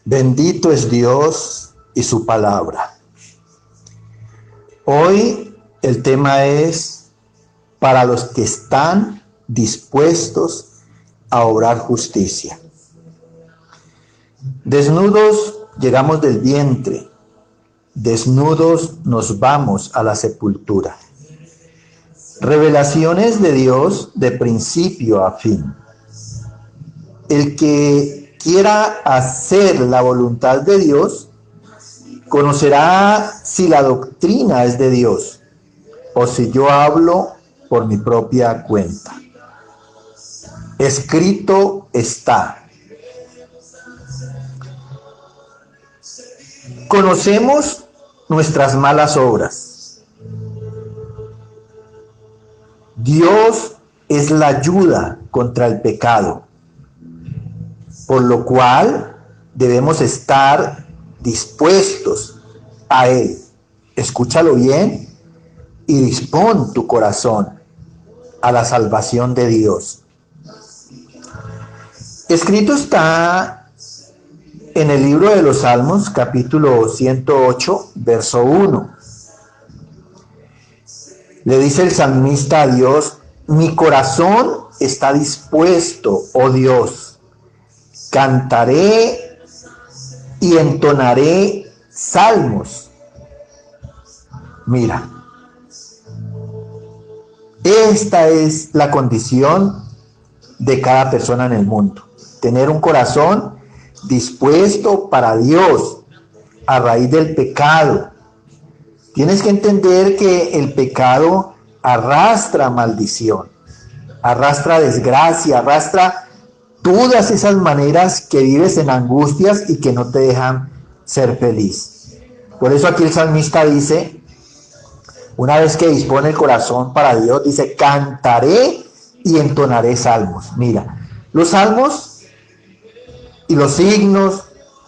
Bendito es Dios y su palabra. Hoy el tema es para los que están dispuestos a obrar justicia. Desnudos llegamos del vientre, desnudos nos vamos a la sepultura. Revelaciones de Dios de principio a fin. El que quiera hacer la voluntad de Dios conocerá si la doctrina es de Dios o si yo hablo por mi propia cuenta. Escrito está. Conocemos nuestras malas obras. Dios es la ayuda contra el pecado, por lo cual debemos estar dispuestos a Él. Escúchalo bien y dispón tu corazón a la salvación de Dios. Escrito está en el libro de los Salmos, capítulo 108, verso 1. Le dice el salmista a Dios: mi corazón está dispuesto, oh Dios. Cantaré y entonaré salmos. Mira, esta es la condición de cada persona en el mundo. Tener un corazón dispuesto para Dios a raíz del pecado. Tienes que entender que el pecado arrastra maldición, arrastra desgracia, arrastra todas esas maneras que vives en angustias y que no te dejan ser feliz. Por eso aquí el salmista dice, una vez que dispone el corazón para Dios, dice: cantaré y entonaré salmos. Mira, los salmos y los signos,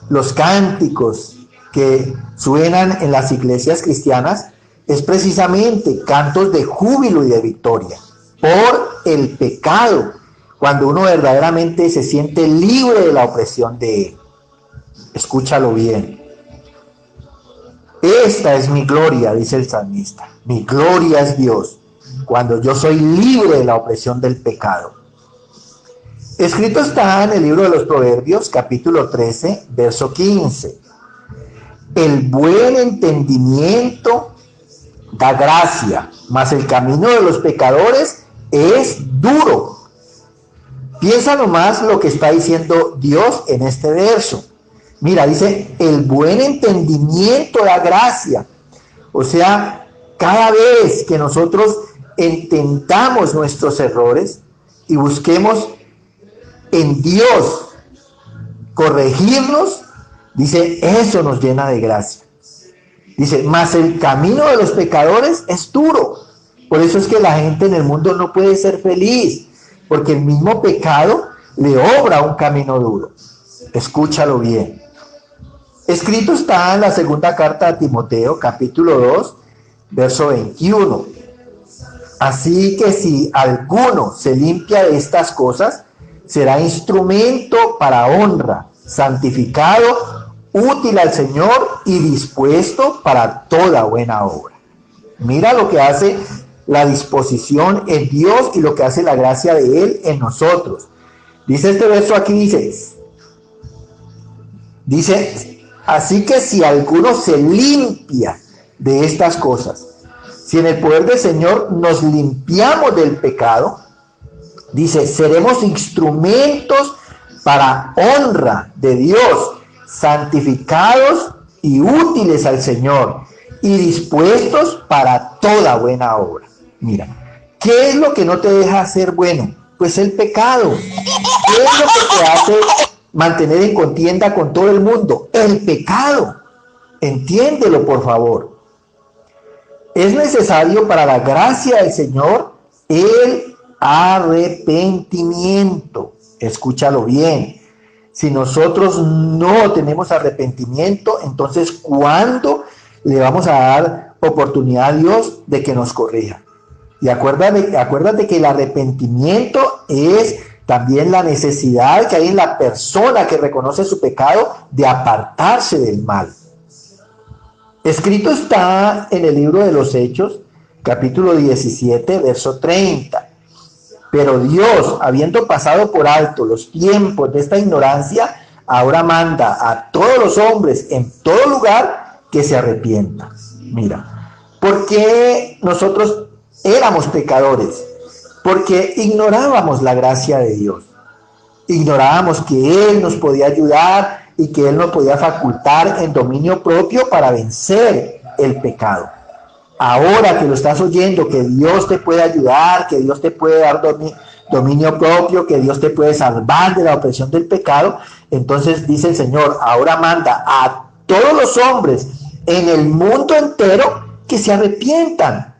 los cánticos que suenan en las iglesias cristianas es precisamente cantos de júbilo y de victoria por el pecado, cuando uno verdaderamente se siente libre de la opresión de él. Escúchalo bien. Esta es mi gloria, dice el salmista. Mi gloria es Dios, cuando yo soy libre de la opresión del pecado. Escrito está en el libro de los Proverbios, capítulo 13, verso 15. El buen entendimiento da gracia, mas el camino de los pecadores es duro. Piensa nomás lo que está diciendo Dios en este verso. Mira, dice: el buen entendimiento da gracia. O sea, cada vez que nosotros entendamos nuestros errores y busquemos en Dios corregirnos, dice, eso nos llena de gracia. Dice: mas el camino de los pecadores es duro. Por eso es que la gente en el mundo no puede ser feliz, porque el mismo pecado le obra un camino duro. Escúchalo bien. Escrito está en la segunda carta a Timoteo, capítulo 2, verso 21. Así que si alguno se limpia de estas cosas, será instrumento para honra, santificado, útil al Señor y dispuesto para toda buena obra. Mira lo que hace la disposición en Dios y lo que hace la gracia de Él en nosotros. Dice este verso aquí, dice, así que si alguno se limpia de estas cosas, si en el poder del Señor nos limpiamos del pecado, dice, seremos instrumentos para honra de Dios, santificados y útiles al Señor y dispuestos para toda buena obra. Mira, ¿qué es lo que no te deja ser bueno? Pues el pecado. ¿Qué es lo que te hace mantener en contienda con todo el mundo? El pecado. Entiéndelo, por favor. Es necesario para la gracia del Señor el arrepentimiento. Escúchalo bien. Si nosotros no tenemos arrepentimiento, entonces ¿cuándo le vamos a dar oportunidad a Dios de que nos corrija? Y acuérdate que el arrepentimiento es también la necesidad que hay en la persona que reconoce su pecado de apartarse del mal. Escrito está en el libro de los Hechos, capítulo 17, verso 30. Pero Dios, habiendo pasado por alto los tiempos de esta ignorancia, ahora manda a todos los hombres en todo lugar que se arrepientan. Mira, porque nosotros éramos pecadores, porque ignorábamos la gracia de Dios. Ignorábamos que Él nos podía ayudar y que Él nos podía facultar en dominio propio para vencer el pecado. Ahora que lo estás oyendo, que Dios te puede ayudar, que Dios te puede dar dominio propio, que Dios te puede salvar de la opresión del pecado, entonces dice el Señor, ahora manda a todos los hombres en el mundo entero que se arrepientan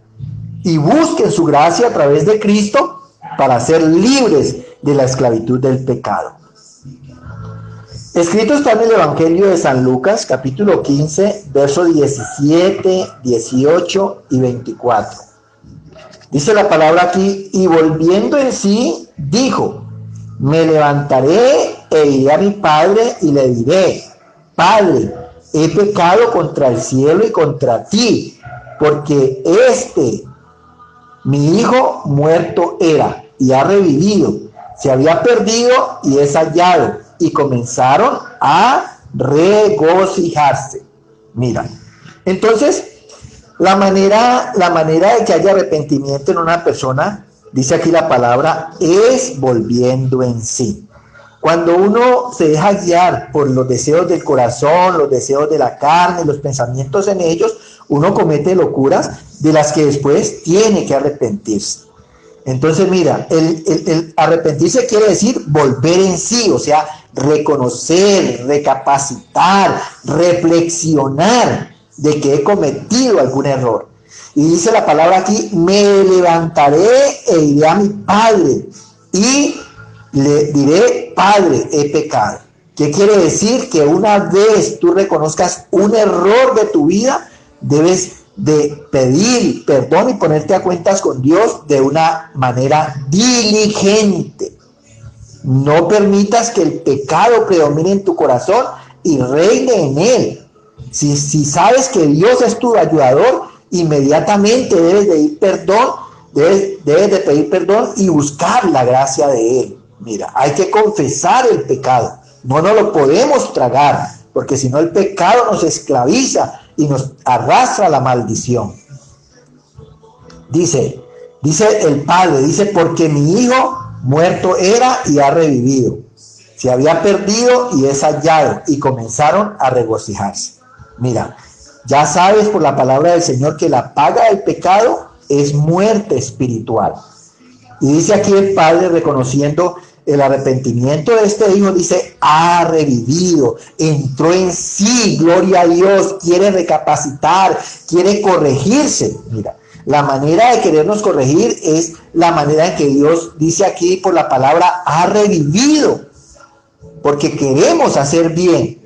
y busquen su gracia a través de Cristo para ser libres de la esclavitud del pecado. Escrito está en el Evangelio de San Lucas, capítulo 15, versos 17, 18 y 24. Dice la palabra aquí, y volviendo en sí, dijo, me levantaré e iré a mi padre y le diré, Padre, he pecado contra el cielo y contra ti, porque mi hijo muerto era y ha revivido, se había perdido y es hallado. Y comenzaron a regocijarse. Mira, entonces la manera de que haya arrepentimiento en una persona, dice aquí la palabra, es volviendo en sí. Cuando uno se deja guiar por los deseos del corazón, los deseos de la carne, los pensamientos en ellos, uno comete locuras de las que después tiene que arrepentirse. Entonces, mira, el arrepentirse quiere decir volver en sí, o sea, reconocer, recapacitar, reflexionar de que he cometido algún error. Y dice la palabra aquí, me levantaré e iré a mi padre y le diré, Padre, he pecado. ¿Qué quiere decir? Que una vez tú reconozcas un error de tu vida, debes de pedir perdón y ponerte a cuentas con Dios de una manera diligente. No permitas que el pecado predomine en tu corazón y reine en él. Si sabes que Dios es tu ayudador, inmediatamente debes de ir perdón, debes de pedir perdón y buscar la gracia de Él. Mira, hay que confesar el pecado. No nos lo podemos tragar, porque si no el pecado nos esclaviza y nos arrastra a la maldición. Dice el Padre, dice, porque mi hijo muerto era y ha revivido. Se había perdido y es hallado. Y comenzaron a regocijarse. Mira, ya sabes por la palabra del Señor que la paga del pecado es muerte espiritual. Y dice aquí el Padre, reconociendo el arrepentimiento de este hijo, dice, ha revivido, entró en sí, gloria a Dios, quiere recapacitar, quiere corregirse. Mira, la manera de querernos corregir es la manera en que Dios dice aquí por la palabra, ha revivido, porque queremos hacer bien.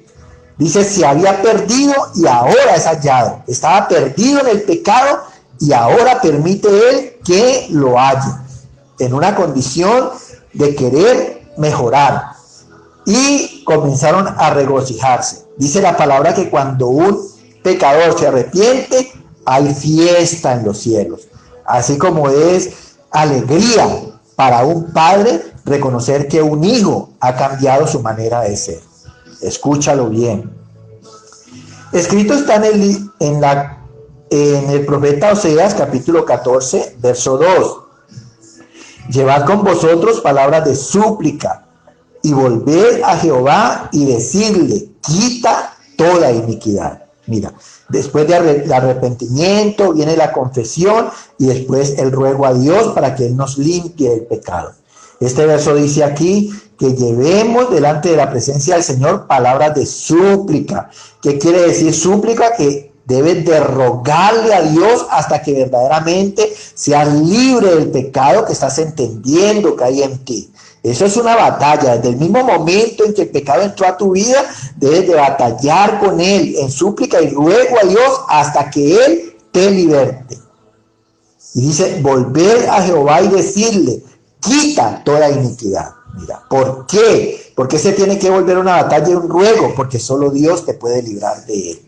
Dice, se había perdido y ahora es hallado. Estaba perdido en el pecado y ahora permite Él que lo halle. En una condición de querer mejorar. Y comenzaron a regocijarse. Dice la palabra que cuando un pecador se arrepiente, hay fiesta en los cielos. Así como es alegría para un padre reconocer que un hijo ha cambiado su manera de ser. Escúchalo bien. Escrito está en el profeta Oseas, capítulo 14, verso 2. Llevad con vosotros palabras de súplica y volved a Jehová y decirle, quita toda iniquidad. Mira, después del arrepentimiento viene la confesión y después el ruego a Dios para que Él nos limpie del pecado. Este verso dice aquí que llevemos delante de la presencia del Señor palabras de súplica. ¿Qué quiere decir súplica? Que debes de rogarle a Dios hasta que verdaderamente seas libre del pecado que estás entendiendo que hay en ti. Eso es una batalla. Desde el mismo momento en que el pecado entró a tu vida, debes de batallar con Él en súplica y ruego a Dios hasta que Él te liberte. Y dice, volver a Jehová y decirle, quita toda iniquidad. Mira, ¿por qué? ¿Por qué se tiene que volver una batalla y un ruego? Porque solo Dios te puede librar de él.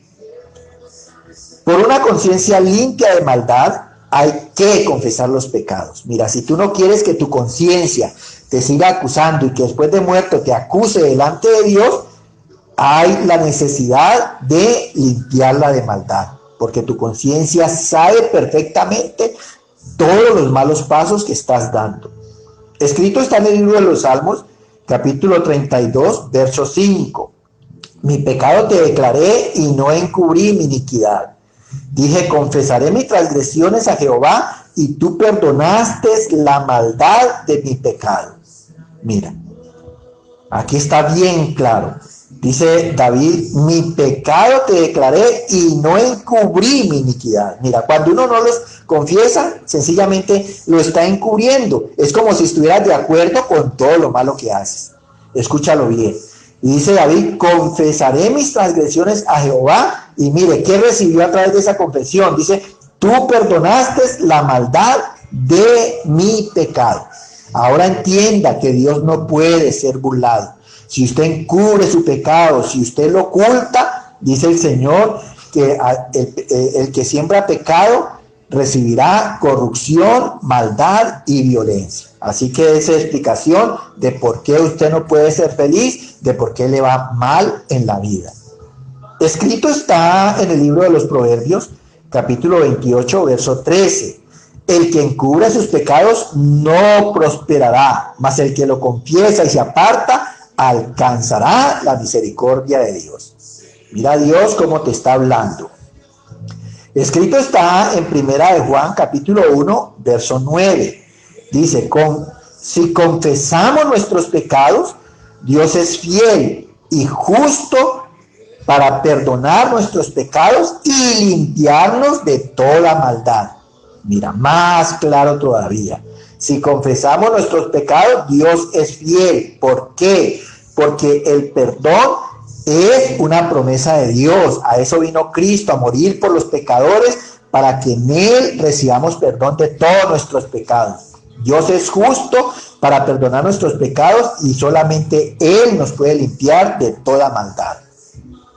Por una conciencia limpia de maldad hay que confesar los pecados. Mira, si tú no quieres que tu conciencia te siga acusando y que después de muerto te acuse delante de Dios, hay la necesidad de limpiarla de maldad, porque tu conciencia sabe perfectamente todos los malos pasos que estás dando. Escrito está en el libro de los Salmos, capítulo 32, verso 5. Mi pecado te declaré y no encubrí mi iniquidad. Dije, confesaré mis transgresiones a Jehová y tú perdonaste la maldad de mi pecado. Mira, aquí está bien claro. Dice David, mi pecado te declaré y no encubrí mi iniquidad. Mira, cuando uno no los confiesa, sencillamente lo está encubriendo. Es como si estuvieras de acuerdo con todo lo malo que haces. Escúchalo bien. Y dice David, confesaré mis transgresiones a Jehová. Y mire, ¿qué recibió a través de esa confesión? Dice, tú perdonaste la maldad de mi pecado. Ahora entienda que Dios no puede ser burlado. Si usted encubre su pecado, si usted lo oculta, dice el Señor que el que siembra pecado recibirá corrupción, maldad y violencia. Así que esa es explicación de por qué usted no puede ser feliz, de por qué le va mal en la vida. Escrito está en el libro de los Proverbios, capítulo 28, verso 13. El que encubre sus pecados no prosperará, mas el que lo confiesa y se aparta alcanzará la misericordia de Dios. Mira Dios cómo te está hablando. Escrito está en Primera de Juan, capítulo 1, verso 9. Dice, si confesamos nuestros pecados, Dios es fiel y justo para perdonar nuestros pecados y limpiarnos de toda maldad. Mira, más claro todavía. Si confesamos nuestros pecados, Dios es fiel. ¿Por qué? Porque el perdón es una promesa de Dios. A eso vino Cristo, a morir por los pecadores, para que en Él recibamos perdón de todos nuestros pecados. Dios es justo para perdonar nuestros pecados y solamente Él nos puede limpiar de toda maldad.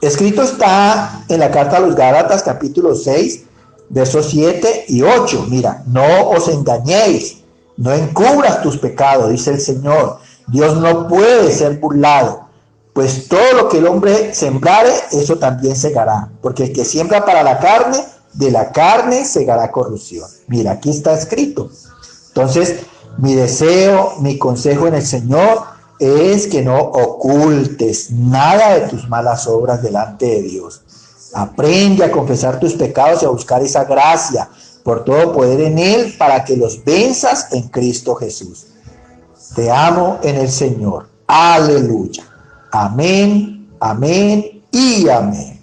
Escrito está en la carta a los Gálatas, capítulo 6, versos 7 y 8. Mira, no os engañéis, no encubras tus pecados, dice el Señor. Dios no puede ser burlado, pues todo lo que el hombre sembrare, eso también segará. Porque el que siembra para la carne, de la carne segará corrupción. Mira, aquí está escrito. Entonces, mi deseo, mi consejo en el Señor es que no ocultes nada de tus malas obras delante de Dios. Aprende a confesar tus pecados y a buscar esa gracia por todo poder en Él para que los venzas en Cristo Jesús. Te amo en el Señor. Aleluya. Amén, amén y amén.